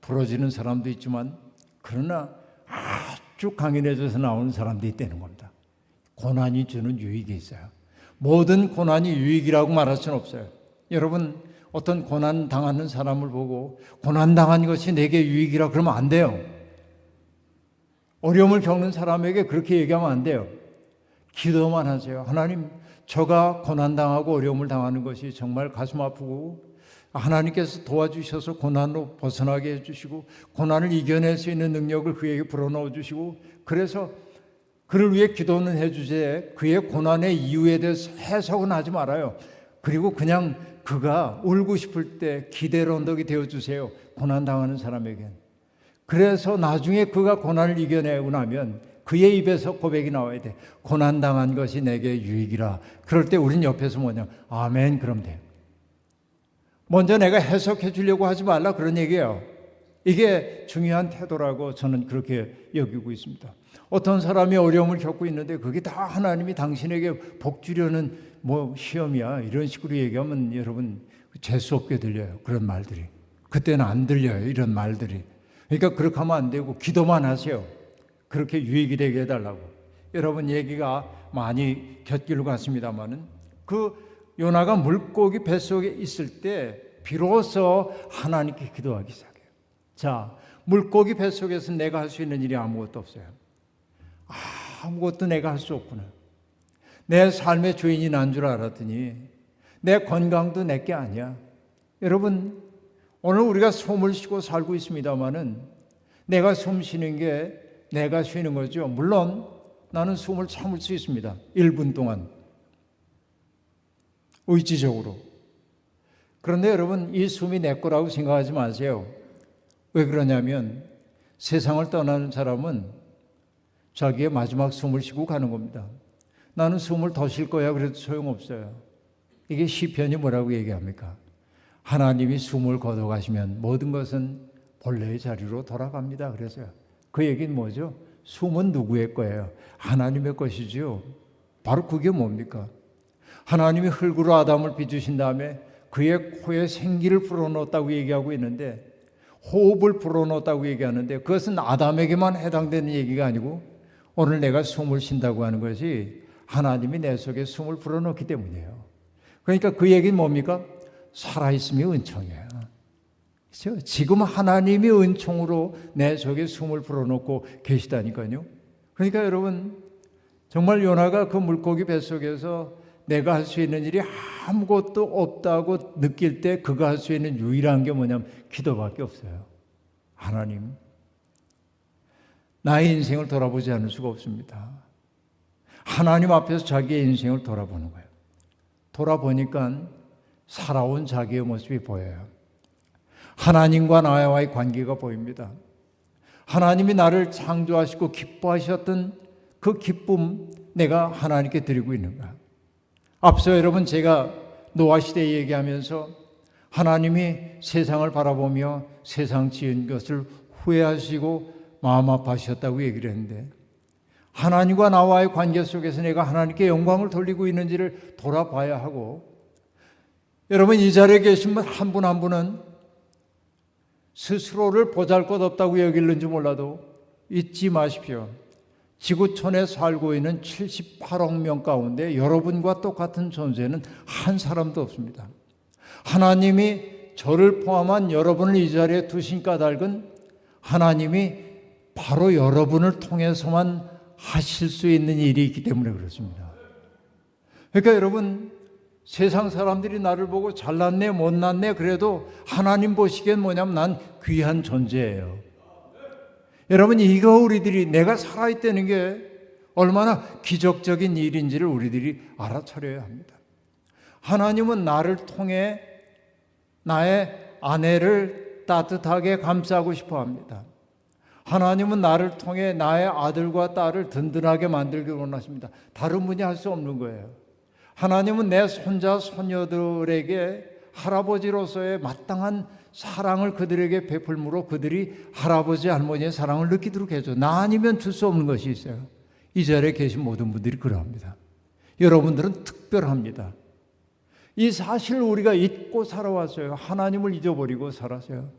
부러지는 사람도 있지만, 그러나 아주 강인해져서 나오는 사람도 있다는 겁니다. 고난이 주는 유익이 있어요. 모든 고난이 유익이라고 말할 수는 없어요. 여러분, 어떤 고난 당하는 사람을 보고 고난 당한 것이 내게 유익이라 그러면 안 돼요. 어려움을 겪는 사람에게 그렇게 얘기하면 안 돼요. 기도만 하세요. 하나님, 저가 고난 당하고 어려움을 당하는 것이 정말 가슴 아프고 하나님께서 도와주셔서 고난으로 벗어나게 해주시고 고난을 이겨낼 수 있는 능력을 그에게 불어넣어 주시고 그래서 그를 위해 기도는 해주제 그의 고난의 이유에 대해서 해석은 하지 말아요. 그리고 그냥 그가 울고 싶을 때 기대의 언덕이 되어주세요. 고난당하는 사람에겐. 그래서 나중에 그가 고난을 이겨내고 나면 그의 입에서 고백이 나와야 돼. 고난당한 것이 내게 유익이라. 그럴 때 우린 옆에서 뭐냐 아멘 그럼 돼요. 먼저 내가 해석해 주려고 하지 말라 그런 얘기예요. 이게 중요한 태도라고 저는 그렇게 여기고 있습니다. 어떤 사람이 어려움을 겪고 있는데 그게 다 하나님이 당신에게 복 주려는 시험이야 이런 식으로 얘기하면 여러분 재수없게 들려요. 그런 말들이. 그때는 안 들려요. 이런 말들이. 그러니까 그렇게 하면 안 되고 기도만 하세요. 그렇게 유익이 되게 해달라고. 여러분 얘기가 많이 곁길로 갔습니다마는 그 요나가 물고기 뱃속에 있을 때 비로소 하나님께 기도하기 시작해요. 자, 물고기 뱃속에서 내가 할 수 있는 일이 아무것도 없어요. 아무것도 내가 할 수 없구나. 내 삶의 주인이 난 줄 알았더니 내 건강도 내게 아니야. 여러분 오늘 우리가 숨을 쉬고 살고 있습니다마는 내가 숨 쉬는 게 내가 쉬는 거죠. 물론 나는 숨을 참을 수 있습니다. 1분 동안 의지적으로. 그런데 여러분 이 숨이 내 거라고 생각하지 마세요. 왜 그러냐면 세상을 떠나는 사람은 자기의 마지막 숨을 쉬고 가는 겁니다. 나는 숨을 더 쉴 거야 그래도 소용없어요. 이게 시편이 뭐라고 얘기합니까? 하나님이 숨을 거둬가시면 모든 것은 본래의 자리로 돌아갑니다. 그래서요. 그 얘기는 뭐죠? 숨은 누구의 거예요? 하나님의 것이지요. 바로 그게 뭡니까? 하나님이 흙으로 아담을 빚으신 다음에 그의 코에 생기를 불어넣었다고 얘기하고 있는데 호흡을 불어넣었다고 얘기하는데 그것은 아담에게만 해당되는 얘기가 아니고 오늘 내가 숨을 쉰다고 하는 것이 하나님이 내 속에 숨을 불어넣기 때문이에요. 그러니까 그 얘기는 뭡니까? 살아있음이 은총이에요. 그렇죠? 지금 하나님이 은총으로 내 속에 숨을 불어넣고 계시다니까요. 그러니까 여러분 정말 요나가 그 물고기 뱃속에서 내가 할 수 있는 일이 아무것도 없다고 느낄 때 그가 할 수 있는 유일한 게 뭐냐면 기도밖에 없어요. 하나님, 나의 인생을 돌아보지 않을 수가 없습니다. 하나님 앞에서 자기의 인생을 돌아보는 거예요. 돌아보니까 살아온 자기의 모습이 보여요. 하나님과 나와의 관계가 보입니다. 하나님이 나를 창조하시고 기뻐하셨던 그 기쁨 내가 하나님께 드리고 있는 거야. 앞서 여러분 제가 노아 시대 얘기하면서 하나님이 세상을 바라보며 세상 지은 것을 후회하시고 마음 아파하셨다고 얘기를 했는데 하나님과 나와의 관계 속에서 내가 하나님께 영광을 돌리고 있는지를 돌아봐야 하고 여러분 이 자리에 계신 한 분 한 분은 스스로를 보잘것없다고 여기는지 몰라도 잊지 마십시오. 지구촌에 살고 있는 78억 명 가운데 여러분과 똑같은 존재는 한 사람도 없습니다. 하나님이 저를 포함한 여러분을 이 자리에 두신 까닭은 하나님이 바로 여러분을 통해서만 하실 수 있는 일이 있기 때문에 그렇습니다. 그러니까 여러분 세상 사람들이 나를 보고 잘났네 못났네 그래도 하나님 보시기엔 뭐냐면 난 귀한 존재예요. 여러분 이거 우리들이 내가 살아있다는 게 얼마나 기적적인 일인지를 우리들이 알아차려야 합니다. 하나님은 나를 통해 나의 아내를 따뜻하게 감싸고 싶어 합니다. 하나님은 나를 통해 나의 아들과 딸을 든든하게 만들기 원하십니다. 다른 분이 할 수 없는 거예요. 하나님은 내 손자 손녀들에게 할아버지로서의 마땅한 사랑을 그들에게 베풀므로 그들이 할아버지 할머니의 사랑을 느끼도록 해줘. 나 아니면 줄 수 없는 것이 있어요. 이 자리에 계신 모든 분들이 그러합니다. 여러분들은 특별합니다. 이 사실을 우리가 잊고 살아왔어요. 하나님을 잊어버리고 살았어요.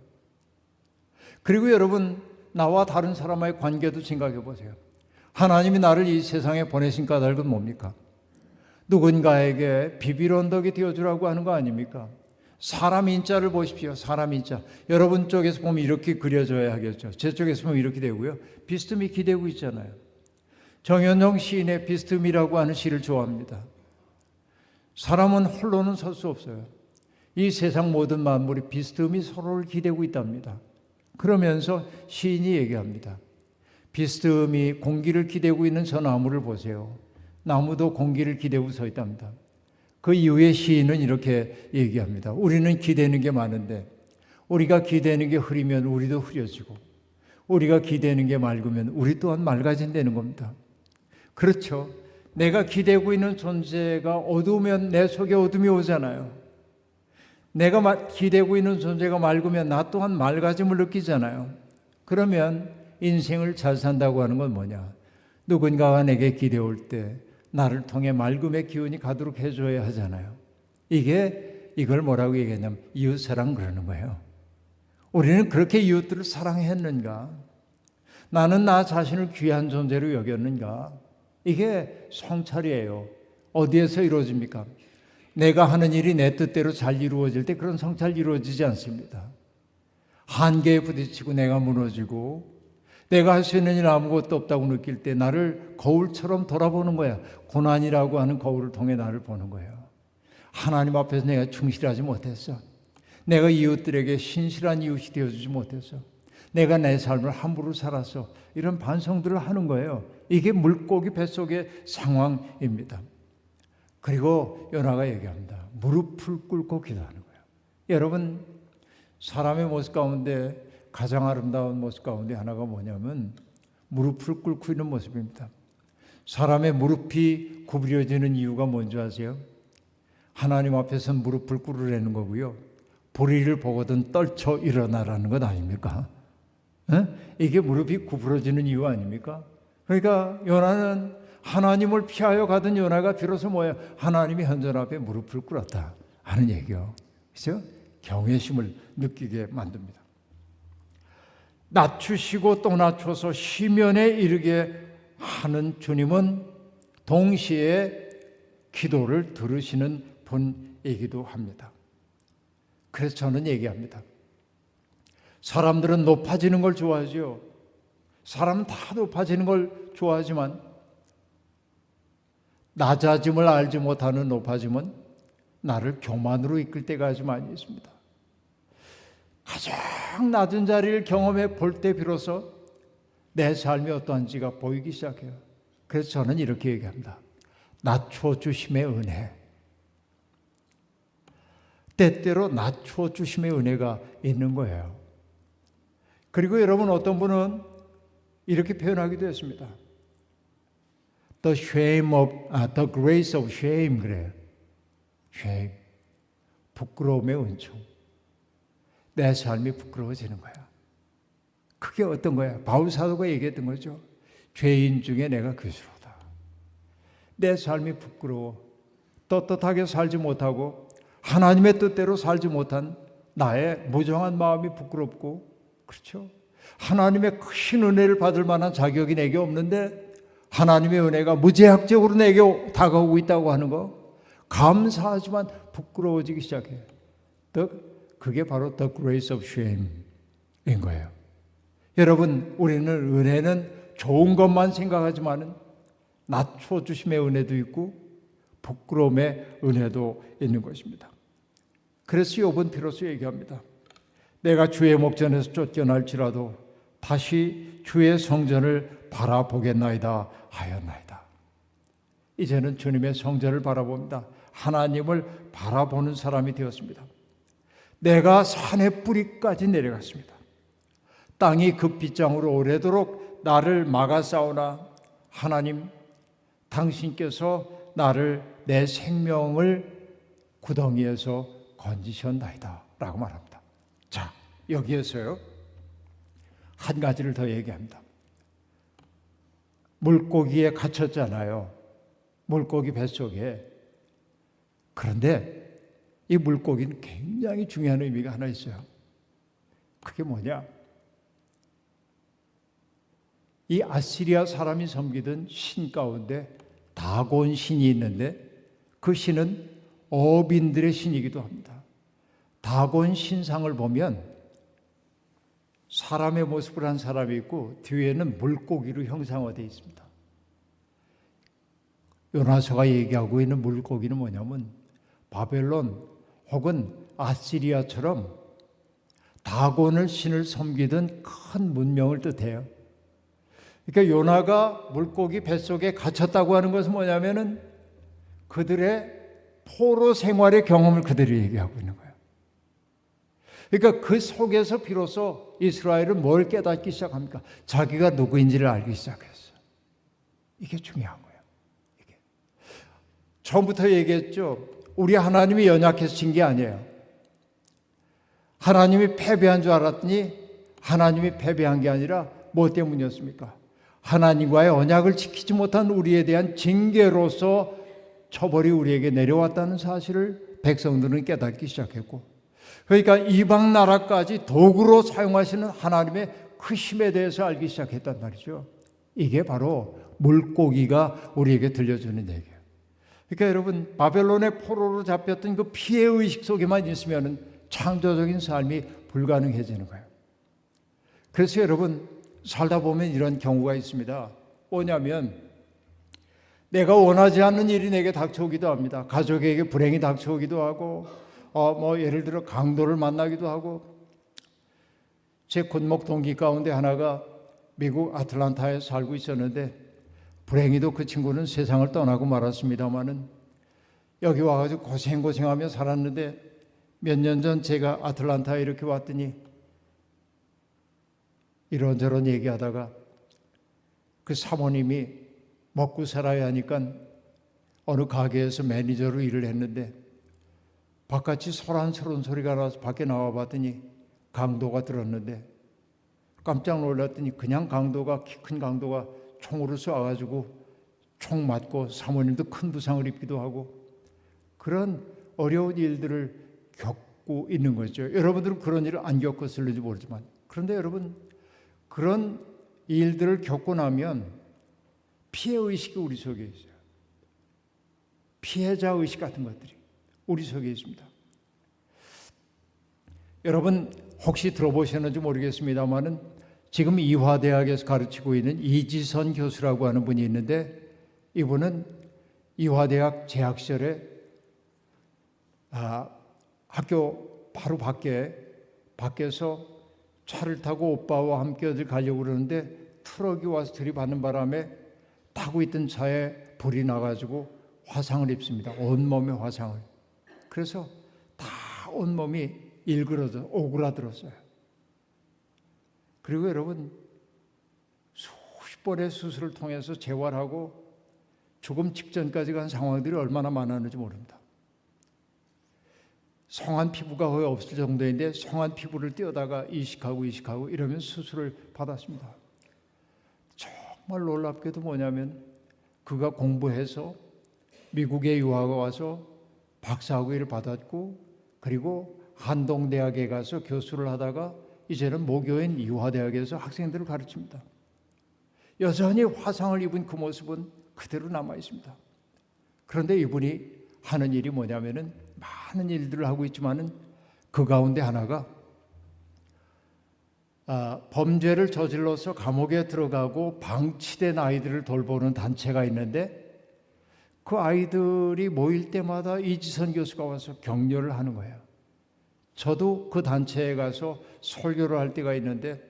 그리고 여러분 나와 다른 사람과의 관계도 생각해 보세요. 하나님이 나를 이 세상에 보내신 까닭은 뭡니까? 누군가에게 비빌 언덕이 되어주라고 하는 거 아닙니까? 사람 인자를 보십시오. 사람 인자. 여러분 쪽에서 보면 이렇게 그려져야 하겠죠. 제 쪽에서 보면 이렇게 되고요. 비스듬히 기대고 있잖아요. 정현정 시인의 비스듬히라고 하는 시를 좋아합니다. 사람은 홀로는 설 수 없어요. 이 세상 모든 만물이 비스듬히 서로를 기대고 있답니다. 그러면서 시인이 얘기합니다. 비스듬히 공기를 기대고 있는 저 나무를 보세요. 나무도 공기를 기대고 서 있답니다. 그 이후에 시인은 이렇게 얘기합니다. 우리는 기대는 게 많은데 우리가 기대는 게 흐리면 우리도 흐려지고 우리가 기대는 게 맑으면 우리 또한 맑아진다는 겁니다. 그렇죠. 내가 기대고 있는 존재가 어두우면 내 속에 어둠이 오잖아요. 내가 기대고 있는 존재가 맑으면 나 또한 맑아짐을 느끼잖아요. 그러면 인생을 잘 산다고 하는 건 뭐냐? 누군가가 내게 기대올 때 나를 통해 맑음의 기운이 가도록 해줘야 하잖아요. 이걸 뭐라고 얘기했냐면 이웃사랑 그러는 거예요. 우리는 그렇게 이웃들을 사랑했는가? 나는 나 자신을 귀한 존재로 여겼는가? 이게 성찰이에요. 어디에서 이루어집니까? 내가 하는 일이 내 뜻대로 잘 이루어질 때 그런 성찰이 이루어지지 않습니다. 한계에 부딪히고 내가 무너지고 내가 할 수 있는 일 아무것도 없다고 느낄 때 나를 거울처럼 돌아보는 거야. 고난이라고 하는 거울을 통해 나를 보는 거예요. 하나님 앞에서 내가 충실하지 못했어. 내가 이웃들에게 신실한 이웃이 되어주지 못했어. 내가 내 삶을 함부로 살았어. 이런 반성들을 하는 거예요. 이게 물고기 뱃속의 상황입니다. 그리고 요나가 얘기합니다. 무릎을 꿇고 기도하는 거예요. 여러분, 사람의 모습 가운데 가장 아름다운 모습 가운데 하나가 뭐냐면 무릎을 꿇고 있는 모습입니다. 사람의 무릎이 구부려지는 이유가 뭔지 아세요? 하나님 앞에서 무릎을 꿇으라는 거고요. 불의를 보거든 떨쳐 일어나라는 것 아닙니까? 이게 무릎이 구부러지는 이유 아닙니까? 그러니까 요나는 하나님을 피하여 가던 요나가 비로소 뭐예요? 하나님이 현존 앞에 무릎을 꿇었다 하는 얘기요. 그렇죠? 경외심을 느끼게 만듭니다. 낮추시고 또 낮춰서 시면에 이르게 하는 주님은 동시에 기도를 들으시는 분이기도 합니다. 그래서 저는 얘기합니다. 사람들은 높아지는 걸 좋아하죠. 사람은 다 높아지는 걸 좋아하지만 낮아짐을 알지 못하는 높아짐은 나를 교만으로 이끌 때가 아주 많이 있습니다. 가장 낮은 자리를 경험해 볼 때 비로소 내 삶이 어떠한지가 보이기 시작해요. 그래서 저는 이렇게 얘기합니다. 낮춰주심의 은혜. 때때로 낮춰주심의 은혜가 있는 거예요. 그리고 여러분 어떤 분은 이렇게 표현하기도 했습니다. The grace of shame 그래요. shame. 부끄러움의 은총. 내 삶이 부끄러워지는 거야. 그게 어떤 거야? 바울 사도가 얘기했던 거죠. 죄인 중에 내가 괴수로다. 내 삶이 부끄러워. 떳떳하게 살지 못하고 하나님의 뜻대로 살지 못한 나의 무정한 마음이 부끄럽고, 그렇죠? 하나님의 크신 은혜를 받을 만한 자격이 내게 없는데 하나님의 은혜가 무제약적으로 내게 다가오고 있다고 하는 거 감사하지만 부끄러워지기 시작해요. 그게 바로 the grace of shame인 거예요. 여러분, 우리는 은혜는 좋은 것만 생각하지만 낮춰주심의 은혜도 있고 부끄러움의 은혜도 있는 것입니다. 그래서 욥은 비로소 얘기합니다. 내가 주의 목전에서 쫓겨날지라도 다시 주의 성전을 바라보겠나이다 하였나이다. 이제는 주님의 성전을 바라봅니다. 하나님을 바라보는 사람이 되었습니다. 내가 산의 뿌리까지 내려갔습니다. 땅이 급빗장으로 오래도록 나를 막아싸우나 하나님, 당신께서 나를 내 생명을 구덩이에서 건지셨나이다 라고 말합니다. 자, 여기에서요 한 가지를 더 얘기합니다. 물고기에 갇혔잖아요. 물고기 뱃속에. 그런데 이 물고기는 굉장히 중요한 의미가 하나 있어요. 그게 뭐냐? 이 아시리아 사람이 섬기던 신 가운데 다곤 신이 있는데 그 신은 어민들의 신이기도 합니다. 다곤 신상을 보면 사람의 모습을 한 사람이 있고 뒤에는 물고기로 형상화되어 있습니다. 요나서가 얘기하고 있는 물고기는 뭐냐면 바벨론 혹은 아시리아처럼 다곤을 신을 섬기던 큰 문명을 뜻해요. 그러니까 요나가 물고기 뱃속에 갇혔다고 하는 것은 뭐냐면은 그들의 포로 생활의 경험을 그들이 얘기하고 있는 거예요. 그러니까 그 속에서 비로소 이스라엘은 뭘 깨닫기 시작합니까? 자기가 누구인지를 알기 시작했어요. 이게 중요한 거예요. 이게. 처음부터 얘기했죠. 우리 하나님이 연약해진 게 아니에요. 하나님이 패배한 줄 알았더니 하나님이 패배한 게 아니라 뭐 때문이었습니까? 하나님과의 언약을 지키지 못한 우리에 대한 징계로서 처벌이 우리에게 내려왔다는 사실을 백성들은 깨닫기 시작했고, 그러니까 이방 나라까지 도구로 사용하시는 하나님의 크심에 대해서 알기 시작했단 말이죠. 이게 바로 물고기가 우리에게 들려주는 얘기예요. 그러니까 여러분, 바벨론의 포로로 잡혔던 그 피해의식 속에만 있으면 창조적인 삶이 불가능해지는 거예요. 그래서 여러분, 살다 보면 이런 경우가 있습니다. 뭐냐면 내가 원하지 않는 일이 내게 닥쳐오기도 합니다. 가족에게 불행이 닥쳐오기도 하고 예를 들어 강도를 만나기도 하고. 제 곤목 동기 가운데 하나가 미국 아틀란타에 살고 있었는데 불행히도 그 친구는 세상을 떠나고 말았습니다마는 여기 와가지고 고생하며 살았는데 몇 년 전 제가 아틀란타에 이렇게 왔더니 이런저런 얘기하다가 그 사모님이 먹고 살아야 하니까 어느 가게에서 매니저로 일을 했는데 바깥이 소란스러운 소리가 나서 밖에 나와 봤더니 강도가 들었는데 깜짝 놀랐더니 그냥 강도가, 키 큰 강도가 총으로 쏴가지고 총 맞고 사모님도 큰 부상을 입기도 하고 그런 어려운 일들을 겪고 있는 거죠. 여러분들은 그런 일을 안 겪었을지 모르지만, 그런데 여러분, 그런 일들을 겪고 나면 피해의식이 우리 속에 있어요. 피해자의식 같은 것들이 우리 속에 있습니다. 여러분 혹시 들어보셨는지 모르겠습니다만은 지금 이화대학에서 가르치고 있는 이지선 교수라고 하는 분이 있는데, 이분은 이화대학 재학 시절에 학교 바로 밖에서 차를 타고 오빠와 함께 어딜 가려고 그러는데 트럭이 와서 들이받는 바람에 타고 있던 차에 불이 나가지고 화상을 입습니다. 온몸에 화상을. 그래서 다 온몸이 오그라들었어요. 그리고 여러분, 수십 번의 수술을 통해서 재활하고 죽음 직전까지 간 상황들이 얼마나 많았는지 모릅니다. 성한 피부가 거의 없을 정도인데 성한 피부를 떼어다가 이식하고 이러면 수술을 받았습니다. 정말 놀랍게도 뭐냐면 그가 공부해서 미국에 유학을 와서 박사학위를 받았고, 그리고 한동대학에 가서 교수를 하다가 이제는 모교인 이화대학에서 학생들을 가르칩니다. 여전히 화상을 입은 그 모습은 그대로 남아 있습니다. 그런데 이분이 하는 일이 뭐냐면은 많은 일들을 하고 있지만은 그 가운데 하나가 범죄를 저질러서 감옥에 들어가고 방치된 아이들을 돌보는 단체가 있는데, 그 아이들이 모일 때마다 이지선 교수가 와서 격려를 하는 거예요. 저도 그 단체에 가서 설교를 할 때가 있는데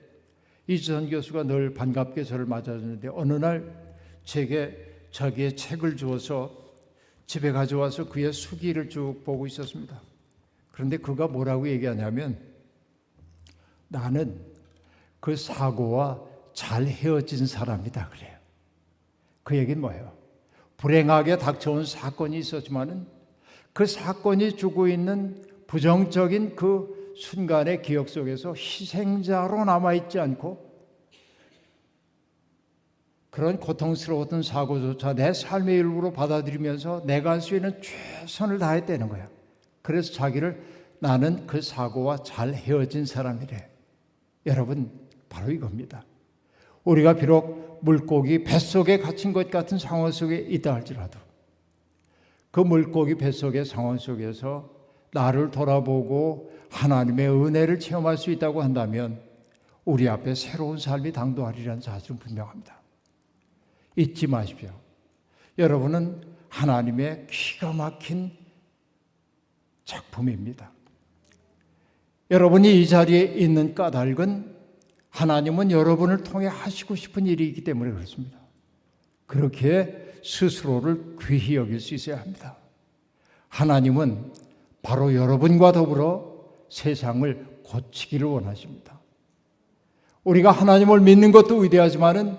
이지선 교수가 늘 반갑게 저를 맞아주는데, 어느 날 제게 자기의 책을 주어서 집에 가져와서 그의 수기를 쭉 보고 있었습니다. 그런데 그가 뭐라고 얘기하냐면, 나는 그 사고와 잘 헤어진 사람이다 그래요. 그 얘기는 뭐예요? 불행하게 닥쳐온 사건이 있었지만은 그 사건이 주고 있는 부정적인 그 순간의 기억 속에서 희생자로 남아있지 않고 그런 고통스러웠던 사고조차 내 삶의 일부로 받아들이면서 내가 할 수 있는 최선을 다했다는 거예요. 그래서 자기를 나는 그 사고와 잘 헤어진 사람이래. 여러분, 바로 이겁니다. 우리가 비록 물고기 뱃속에 갇힌 것 같은 상황 속에 있다 할지라도 그 물고기 뱃속의 상황 속에서 나를 돌아보고 하나님의 은혜를 체험할 수 있다고 한다면 우리 앞에 새로운 삶이 당도하리라는 사실은 분명합니다. 잊지 마십시오. 여러분은 하나님의 기가 막힌 작품입니다. 여러분이 이 자리에 있는 까닭은 하나님은 여러분을 통해 하시고 싶은 일이 있기 때문에 그렇습니다. 그렇게 스스로를 귀히 여길 수 있어야 합니다. 하나님은 바로 여러분과 더불어 세상을 고치기를 원하십니다. 우리가 하나님을 믿는 것도 위대하지만은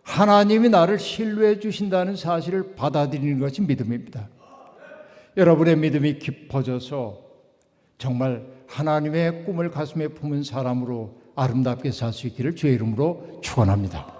하나님이 나를 신뢰해 주신다는 사실을 받아들이는 것이 믿음입니다. 여러분의 믿음이 깊어져서 정말 하나님의 꿈을 가슴에 품은 사람으로 아름답게 살 수 있기를 주의 이름으로 축원합니다.